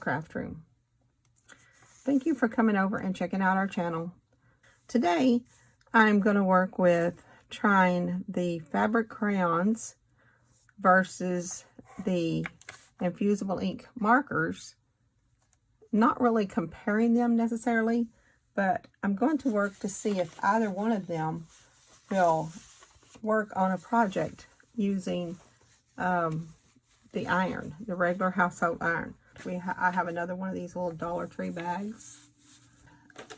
craft room. Thank you for coming over and checking out our channel. Today I'm going to work with trying the fabric crayons versus the infusible ink markers. Not really comparing them necessarily, but I'm going to work to see if either one of them will work on a project using the iron, the regular household iron. I have another one of these little Dollar Tree bags.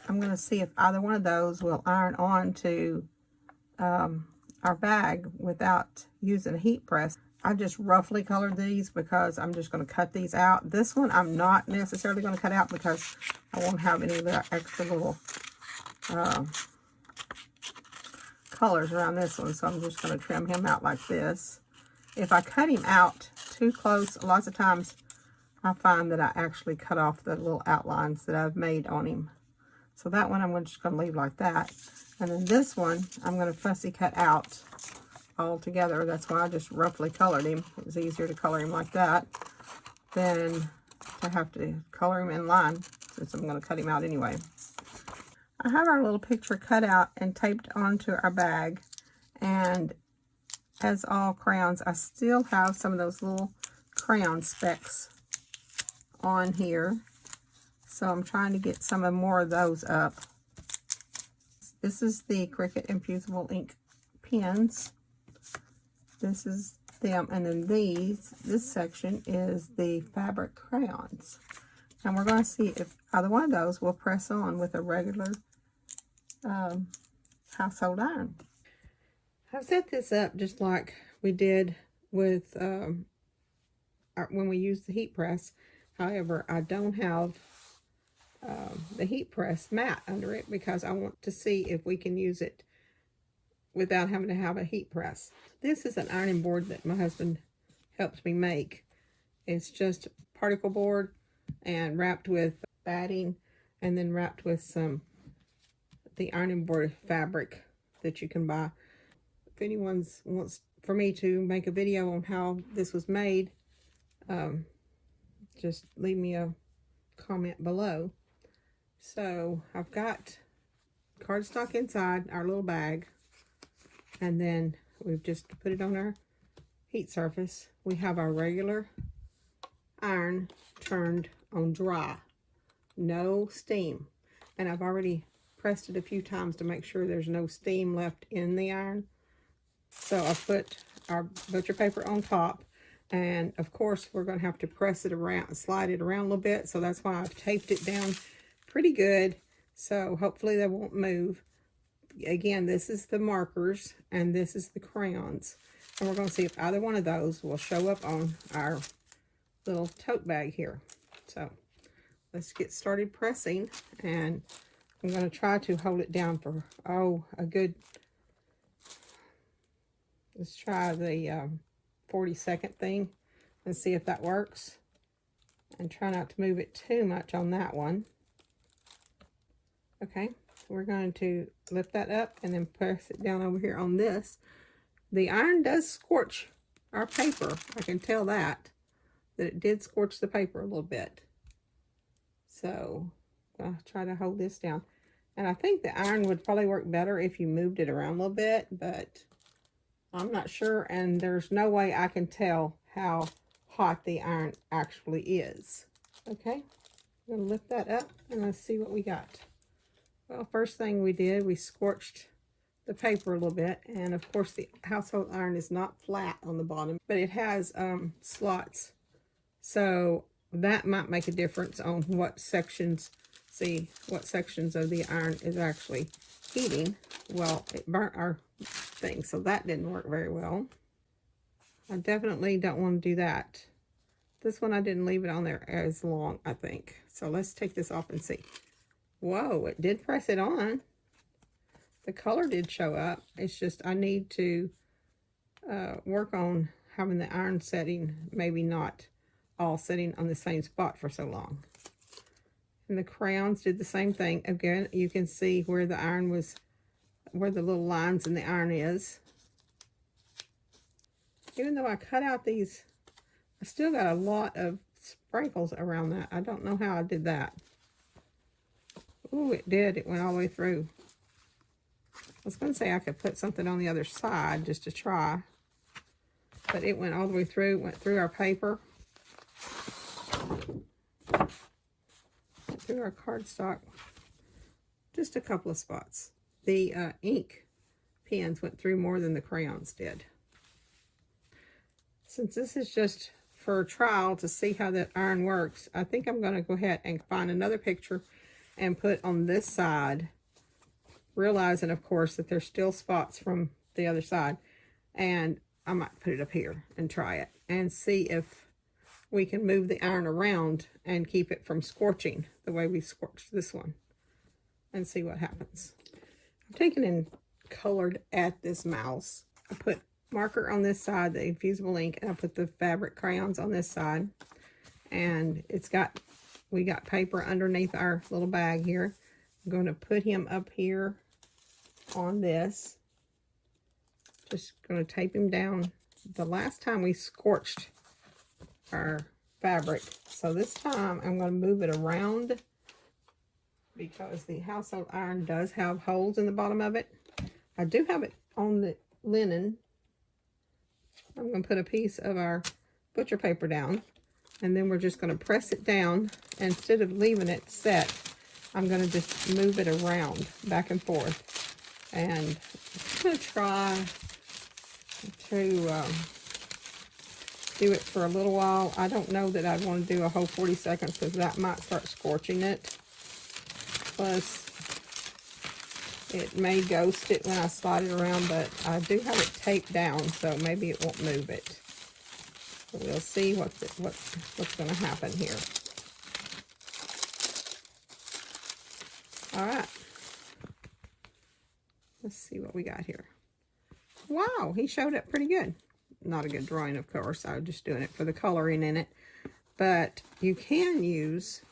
I'm going to see if either one of those will iron on to our bag without using a heat press. I just roughly colored these because I'm just going to cut these out. This one I'm not necessarily going to cut out because I won't have any of the extra little colors around this one, so I'm just going to trim him out like this. If I cut him out too close, lots of times I find that I actually cut off the little outlines that I've made on him. So that one I'm just going to leave like that. And then this one I'm going to fussy cut out all together. That's why I just roughly colored him. It was easier to color him like that than to have to color him in line, since I'm going to cut him out anyway. I have our little picture cut out and taped onto our bag, and as all crayons, I still have some of those little crayon specks on here, so I'm trying to get some more of those up. This is the Cricut Infusible ink pens. This is them, and then this section is the fabric crayons. And we're going to see if either one of those will press on with a regular household iron. I've set this up just like we did with when we used the heat press. However, I don't have the heat press mat under it because I want to see if we can use it without having to have a heat press. This is an ironing board that my husband helped me make. It's just particle board and wrapped with batting, and then wrapped with the ironing board fabric that you can buy. If anyone wants for me to make a video on how this was made, just leave me a comment below. So I've got cardstock inside our little bag, and then we've just put it on our heat surface. We have our regular iron turned on dry, no steam, and I've already pressed it a few times to make sure there's no steam left in the iron. So I put our butcher paper on top, and of course we're going to have to press it around, slide it around a little bit, so that's why I've taped it down pretty good, so hopefully they won't move. Again, this is the markers and this is the crayons, and we're going to see if either one of those will show up on our little tote bag here. So let's get started pressing, and I'm going to try to hold it down for a good, let's try the 40-second thing and see if that works, and try not to move it too much on that one. Okay, we're going to lift that up and then press it down over here on this. The iron does scorch our paper. I can tell that it did scorch the paper a little bit. So I'll try to hold this down. And I think the iron would probably work better if you moved it around a little bit, but I'm not sure, and there's no way I can tell how hot the iron actually is. Okay, I'm going to lift that up and let's see what we got. Well, first thing we did, we scorched the paper a little bit, and of course the household iron is not flat on the bottom, but it has slots, so that might make a difference on what sections, what sections of the iron is actually heating. Well, it burnt our thing, so that didn't work very well. I definitely don't want to do that. This one I didn't leave it on there as long, I think. So let's take this off and see. Whoa, it did press it on. The color did show up. It's just I need to work on having the iron setting, maybe not all sitting on the same spot for so long. And the crayons did the same thing. Again, you can see where the iron was, where the little lines in the iron is. Even though I cut out these, I still got a lot of sprinkles around that. I don't know how I did that. Ooh, it did. It went all the way through. I was going to say I could put something on the other side just to try. But it went all the way through. Went through our paper. Went through our cardstock. Just a couple of spots. The ink pens went through more than the crayons did. Since this is just for a trial to see how that iron works, I think I'm going to go ahead and find another picture and put on this side, realizing of course that there's still spots from the other side, and I might put it up here and try it and see if we can move the iron around and keep it from scorching the way we scorched this one, and see what happens. I've taken and colored at this mouse. I put marker on this side, the infusible ink, and I put the fabric crayons on this side, and we got paper underneath our little bag here. I'm going to put him up here on this. Just going to tape him down. The last time we scorched our fabric, so this time I'm going to move it around because the household iron does have holes in the bottom of it. I do have it on the linen. I'm going to put a piece of our butcher paper down, and then we're just going to press it down. Instead of leaving it set, I'm going to just move it around back and forth. And I'm going to try to do it for a little while. I don't know that I'd want to do a whole 40 seconds because that might start scorching it. Plus, it may ghost it when I slide it around, but I do have it taped down, so maybe it won't move it. So we'll see what's going to happen here. All right. Let's see what we got here. Wow, he showed up pretty good. Not a good drawing, of course. I was just doing it for the coloring in it. But you can use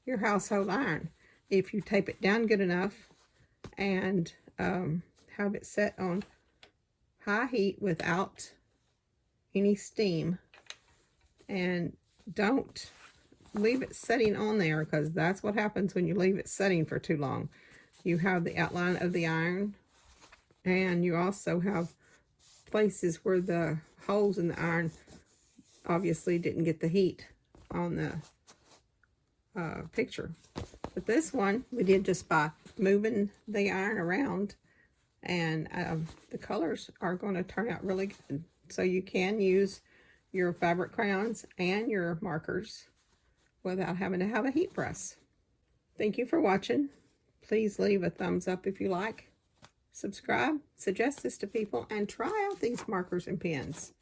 your household iron if you tape it down good enough and have it set on high heat without any steam, and don't leave it setting on there, because that's what happens when you leave it setting for too long. You have the outline of the iron, and you also have places where the holes in the iron obviously didn't get the heat on the picture. But this one we did just by moving the iron around, and the colors are going to turn out really good. So you can use your fabric crayons and your markers without having to have a heat press. Thank you for watching. Please leave a thumbs up if you like. Subscribe, suggest this to people, and try out these markers and pens.